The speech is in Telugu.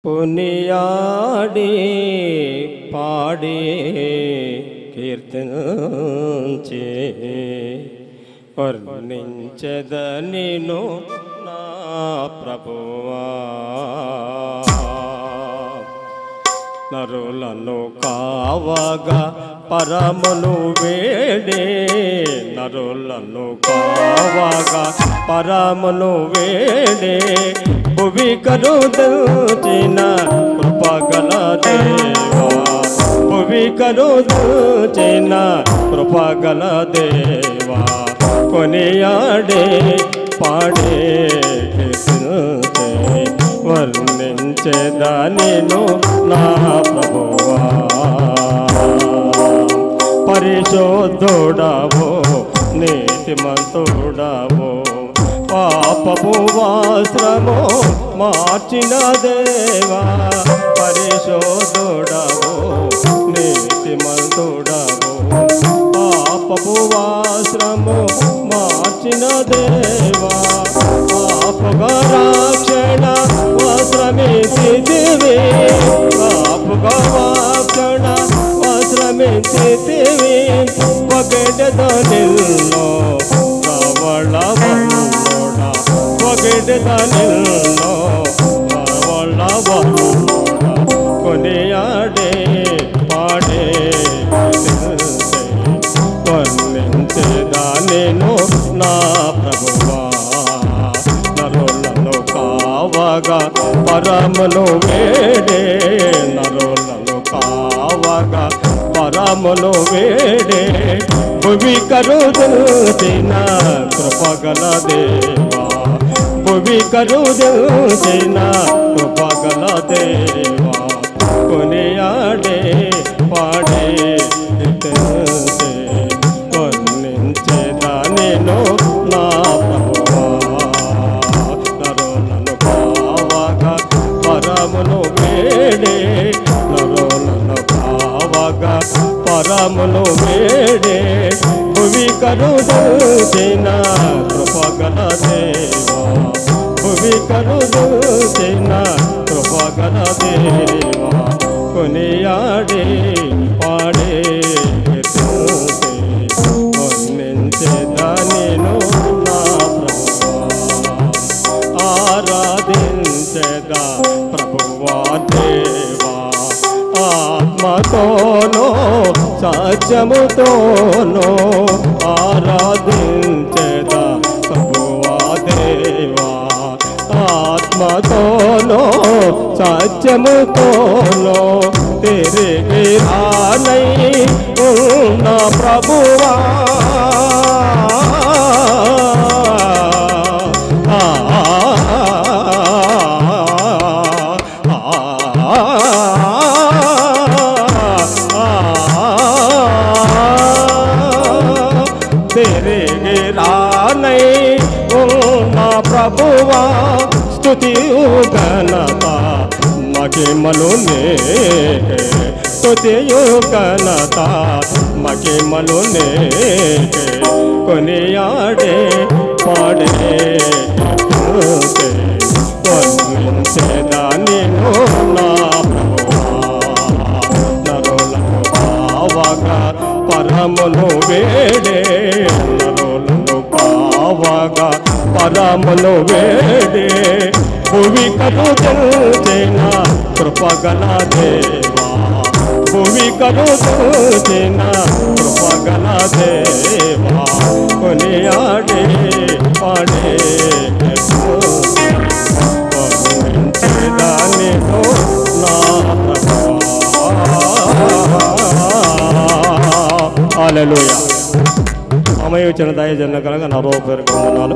కొనియాడి పాడి కీర్తించి వర్ణించెదనిను నా ప్రభువా. నరులను కావగా పరమును వేడే, నరులను కావగా పరమును వేడే, భువి కరుదచిన కృపగల దేవా, భువి కరుదచిన కృపగల దేవా. కొనియాడే పాడే వర్ణించెదనిను నా ప్రభువా. పరిశోధుడవో నీతిమంతుడవో, పాపపు వస్త్రము మార్చిన దేవా. పరిశోధుడవో నీతిమంతుడవో, పాపపు వస్త్రము మార్చిన దేవా. పాపగా రక్షణ వస్త్రమిచ్చితివి, పాపగా రక్షణ వస్త్రమిచ్చితివి. ఒకటిదనిల్లో ప్రవళవనుడ, ఒకటిదనిల్లో ప్రవళవనుడ. కొనియాడే పాడే వర్ణించెదనిను నా ప్రభువా. నరులను కావగా పరమును వేడే, నరులను కావగా పరమును వేడే, భువి కరుదచిన కృపగల దేవా, భువి కరుదచిన కృపగల దేవా. కొనియాడే పాడే వర్ణించెదనిను నా ప్రభువా. నరులను కావగా పరమును వేడే, నరులను కావగా పరమును వేడే, భువి కరుదచిన కృపగల దేవా, భువి కరుదచిన కృపగల దేవా. కొనియాడే పాడే వర్ణించెదనిను నా ప్రభువా. ఆరాధించెదా ప్రభువా దేవా, ఆత్మతోనో సత్యముతోనో. ఆరాధించెదా ప్రభువా దేవా, ఆత్మతోనో సత్యముతోనో. తిరిగి రానై ఉన్న ప్రభువా, తిరిగి రానై ఉన్న ప్రభువా. స్తుతియు ఘనత మహిమలు నీకే, స్తుతియు ఘనత మహిమలు నీకే. కొనియాడే పాడే వర్ణించెదనిను నా ప్రభువా. నరులను కావగా పరమును వేడే, నరులను కావగా పరమును వేడే, భువి కరుదచిన కృపగల దేవా, భువి కరుదచిన కృపగల దేవా. కొనియాడే పాడే వర్ణించెదనిను నా ప్రభువా. హల్లెలూయా. సమయోచన దయజన కలగా నా పేరు వందనాలు.